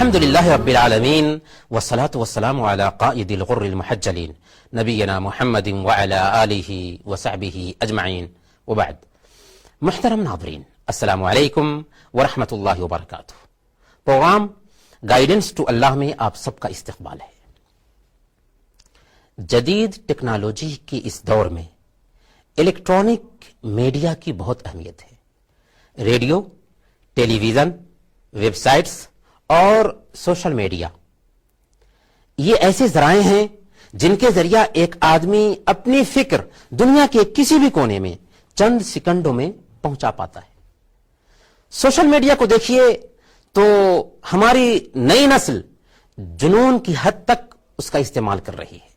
الحمد لله رب العالمين والصلاة والسلام على قائد الغر المحجلين نبينا محمد وعلى آله وصحبه أجمعين وبعد. محترم ناظرین، السلام علیکم ورحمۃ اللہ وبرکاتہ. پروگرام گائیڈنس ٹو اللہ میں آپ سب کا استقبال ہے. جدید ٹیکنالوجی کے اس دور میں الیکٹرانک میڈیا کی بہت اہمیت ہے. ریڈیو، ٹیلی ویژن، ویب سائٹس اور سوشل میڈیا یہ ایسے ذرائع ہیں جن کے ذریعہ ایک آدمی اپنی فکر دنیا کے کسی بھی کونے میں چند سیکنڈوں میں پہنچا پاتا ہے. سوشل میڈیا کو دیکھیے تو ہماری نئی نسل جنون کی حد تک اس کا استعمال کر رہی ہے.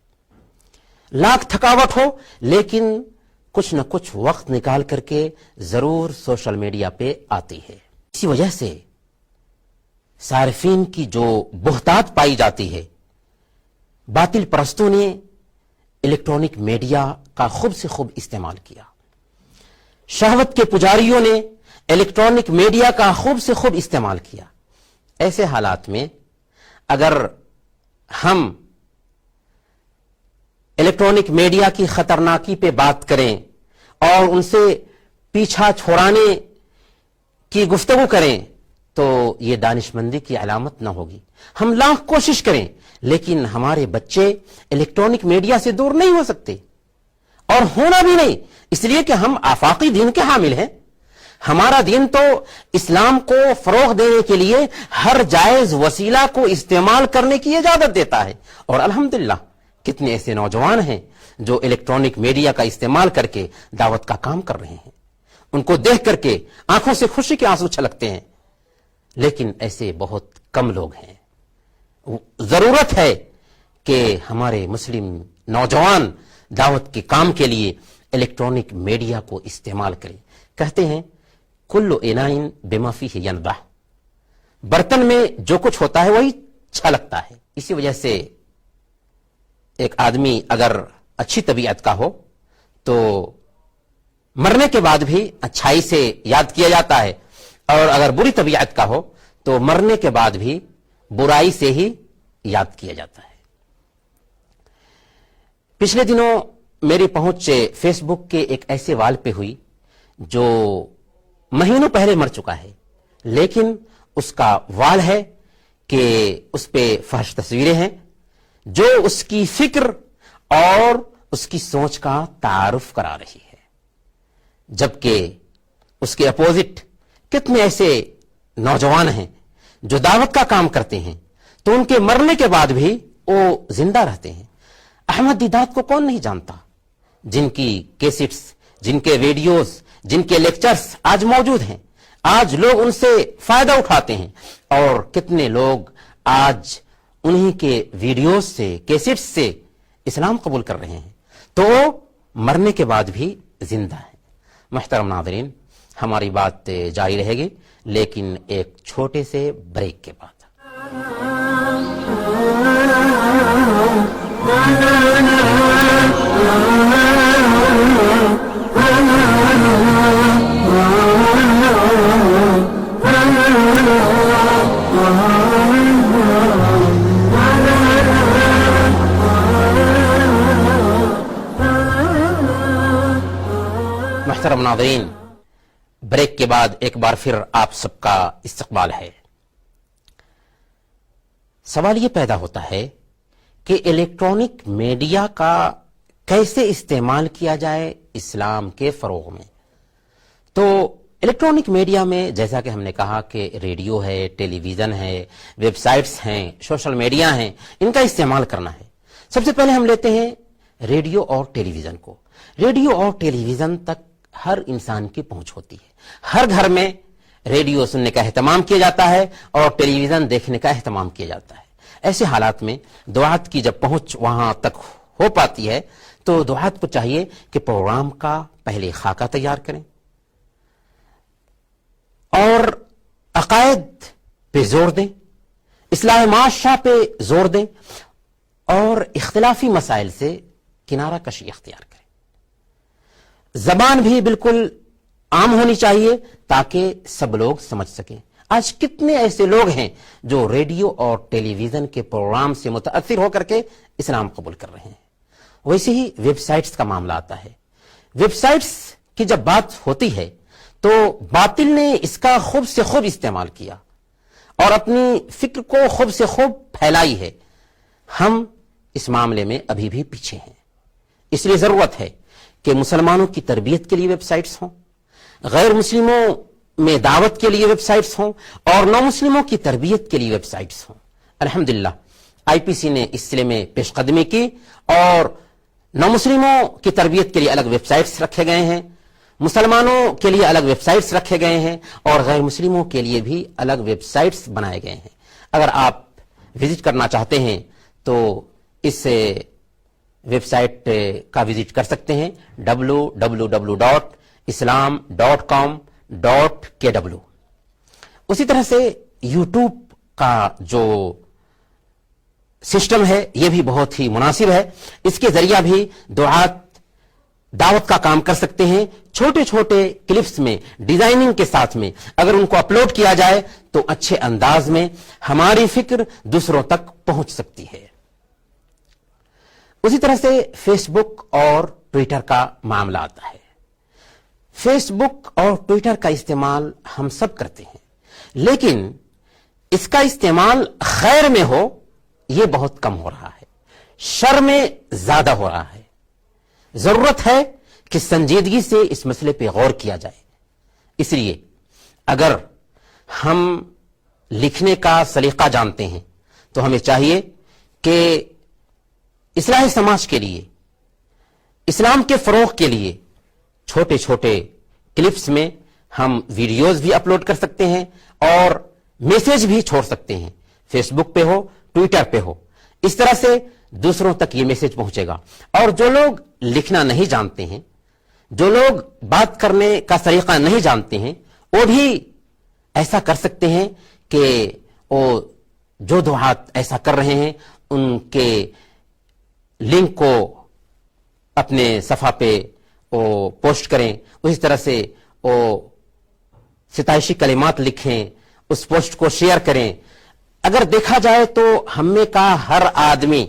لاکھ تھکاوٹ ہو لیکن کچھ نہ کچھ وقت نکال کر کے ضرور سوشل میڈیا پہ آتی ہے. اسی وجہ سے صارفین کی جو بہتات پائی جاتی ہے، باطل پرستوں نے الیکٹرانک میڈیا کا خوب سے خوب استعمال کیا. شہوت کے پجاریوں نے الیکٹرانک میڈیا کا خوب سے خوب استعمال کیا. ایسے حالات میں اگر ہم الیکٹرانک میڈیا کی خطرناکی پہ بات کریں اور ان سے پیچھا چھوڑانے کی گفتگو کریں تو یہ دانشمندی کی علامت نہ ہوگی. ہم لاکھ کوشش کریں لیکن ہمارے بچے الیکٹرانک میڈیا سے دور نہیں ہو سکتے اور ہونا بھی نہیں، اس لیے کہ ہم آفاقی دین کے حامل ہیں. ہمارا دین تو اسلام کو فروغ دینے کے لیے ہر جائز وسیلہ کو استعمال کرنے کی اجازت دیتا ہے. اور الحمدللہ کتنے ایسے نوجوان ہیں جو الیکٹرانک میڈیا کا استعمال کر کے دعوت کا کام کر رہے ہیں. ان کو دیکھ کر کے آنکھوں سے خوشی کے آنسو چھلکتے ہیں، لیکن ایسے بہت کم لوگ ہیں. ضرورت ہے کہ ہمارے مسلم نوجوان دعوت کے کام کے لیے الیکٹرانک میڈیا کو استعمال کریں. کہتے ہیں کل انائن بما فیہ ینضح، برتن میں جو کچھ ہوتا ہے وہی چھلکتا ہے. اسی وجہ سے ایک آدمی اگر اچھی طبیعت کا ہو تو مرنے کے بعد بھی اچھائی سے یاد کیا جاتا ہے، اور اگر بری طبیعت کا ہو تو مرنے کے بعد بھی برائی سے ہی یاد کیا جاتا ہے. پچھلے دنوں میری پہنچ فیس بک کے ایک ایسے وال پہ ہوئی جو مہینوں پہلے مر چکا ہے، لیکن اس کا وال ہے کہ اس پہ فحش تصویریں ہیں جو اس کی فکر اور اس کی سوچ کا تعارف کرا رہی ہے، جبکہ اس کے اپوزٹ کتنے ایسے نوجوان ہیں جو دعوت کا کام کرتے ہیں تو ان کے مرنے کے بعد بھی وہ زندہ رہتے ہیں. احمد دیدات کو کون نہیں جانتا، جن کی کیسٹس، جن کے ویڈیوز، جن کے لیکچرز آج موجود ہیں. آج لوگ ان سے فائدہ اٹھاتے ہیں اور کتنے لوگ آج انہی کے ویڈیوز سے، کیسٹس سے اسلام قبول کر رہے ہیں، تو مرنے کے بعد بھی زندہ ہیں. محترم ناظرین، ہماری بات جاری رہے گی لیکن ایک چھوٹے سے بریک کے بعد. محترم ناظرین، بریک کے بعد ایک بار پھر آپ سب کا استقبال ہے. سوال یہ پیدا ہوتا ہے کہ الیکٹرانک میڈیا کا کیسے استعمال کیا جائے اسلام کے فروغ میں. تو الیکٹرانک میڈیا میں جیسا کہ ہم نے کہا کہ ریڈیو ہے، ٹیلی ویژن ہے، ویب سائٹس ہیں، سوشل میڈیا ہیں، ان کا استعمال کرنا ہے. سب سے پہلے ہم لیتے ہیں ریڈیو اور ٹیلی ویژن کو. ریڈیو اور ٹیلی ویژن تک ہر انسان کی پہنچ ہوتی ہے. ہر گھر میں ریڈیو سننے کا اہتمام کیا جاتا ہے اور ٹیلی ویژن دیکھنے کا اہتمام کیا جاتا ہے. ایسے حالات میں دعات کی جب پہنچ وہاں تک ہو پاتی ہے تو دعات کو چاہیے کہ پروگرام کا پہلے خاکہ تیار کریں اور عقائد پہ زور دیں، اصلاح معاشرہ پہ زور دیں اور اختلافی مسائل سے کنارہ کشی اختیار کریں. زبان بھی بالکل عام ہونی چاہیے تاکہ سب لوگ سمجھ سکیں. آج کتنے ایسے لوگ ہیں جو ریڈیو اور ٹیلی ویژن کے پروگرام سے متاثر ہو کر کے اسلام قبول کر رہے ہیں۔ ویسے ہی ویب سائٹس کا معاملہ آتا ہے۔ ویب سائٹس کی جب بات ہوتی ہے تو باطل نے اس کا خوب سے خوب استعمال کیا اور اپنی فکر کو خوب سے خوب پھیلائی ہے۔ ہم اس معاملے میں ابھی بھی پیچھے ہیں، اس لیے ضرورت ہے کہ مسلمانوں کی تربیت کے لیے ویب سائٹس ہوں، غیر مسلموں میں دعوت کے لیے ویب سائٹس ہوں، اور نو مسلموں کی تربیت کے لیے ویب سائٹس ہوں۔ الحمدللہ آئی پی سی نے اس سلسلے میں پیش قدمی کی اور نو مسلموں کی تربیت کے لیے الگ ویب سائٹس رکھے گئے ہیں، مسلمانوں کے لیے الگ ویب سائٹس رکھے گئے ہیں، اور غیر مسلموں کے لیے بھی الگ ویب سائٹس بنائے گئے ہیں۔ اگر آپ وزٹ کرنا چاہتے ہیں تو اس ویب سائٹ کا وزٹ کر سکتے ہیں www.islam.com.kw۔ اسی طرح سے یوٹیوب کا جو سسٹم ہے یہ بھی بہت ہی مناسب ہے، اس کے ذریعہ بھی دعات دعوت کا کام کر سکتے ہیں۔ چھوٹے چھوٹے کلپس میں ڈیزائننگ کے ساتھ میں اگر ان کو اپلوڈ کیا جائے تو اچھے انداز میں ہماری فکر دوسروں تک پہنچ سکتی ہے۔ اسی طرح سے فیس بک اور ٹویٹر کا معاملہ آتا ہے۔ فیس بک اور ٹویٹر کا استعمال ہم سب کرتے ہیں، لیکن اس کا استعمال خیر میں ہو یہ بہت کم ہو رہا ہے، شر میں زیادہ ہو رہا ہے۔ ضرورت ہے کہ سنجیدگی سے اس مسئلے پہ غور کیا جائے۔ اس لیے اگر ہم لکھنے کا سلیقہ جانتے ہیں تو ہمیں چاہیے کہ اصلاح سماج کے لیے، اسلام کے فروغ کے لیے چھوٹے چھوٹے کلپس میں ہم ویڈیوز بھی اپلوڈ کر سکتے ہیں اور میسج بھی چھوڑ سکتے ہیں، فیس بک پہ ہو، ٹویٹر پہ ہو۔ اس طرح سے دوسروں تک یہ میسج پہنچے گا۔ اور جو لوگ لکھنا نہیں جانتے ہیں، جو لوگ بات کرنے کا طریقہ نہیں جانتے ہیں، وہ بھی ایسا کر سکتے ہیں کہ وہ جو دعات ایسا کر رہے ہیں ان کے لنک کو اپنے صفحہ پہ وہ پوسٹ کریں، اسی طرح سے وہ ستائشی کلمات لکھیں، اس پوسٹ کو شیئر کریں۔ اگر دیکھا جائے تو ہم میں کا ہر آدمی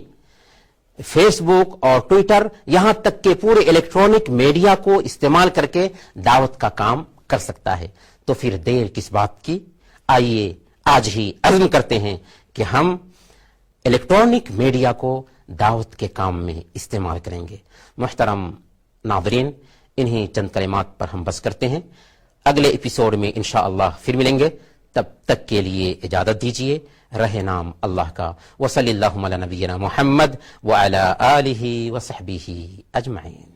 فیس بک اور ٹویٹر یہاں تک کہ پورے الیکٹرانک میڈیا کو استعمال کر کے دعوت کا کام کر سکتا ہے، تو پھر دیر کس بات کی؟ آئیے آج ہی عزم کرتے ہیں کہ ہم الیکٹرانک میڈیا کو دعوت کے کام میں استعمال کریں گے۔ محترم ناظرین، انہی چند کلمات پر ہم بس کرتے ہیں، اگلے ایپیسوڈ میں انشاءاللہ پھر ملیں گے، تب تک کے لیے اجازت دیجیے، رہے نام اللہ کا۔ وصلی اللہ علی نبینا محمد وعلی آلہ وصحبہ اجمعین۔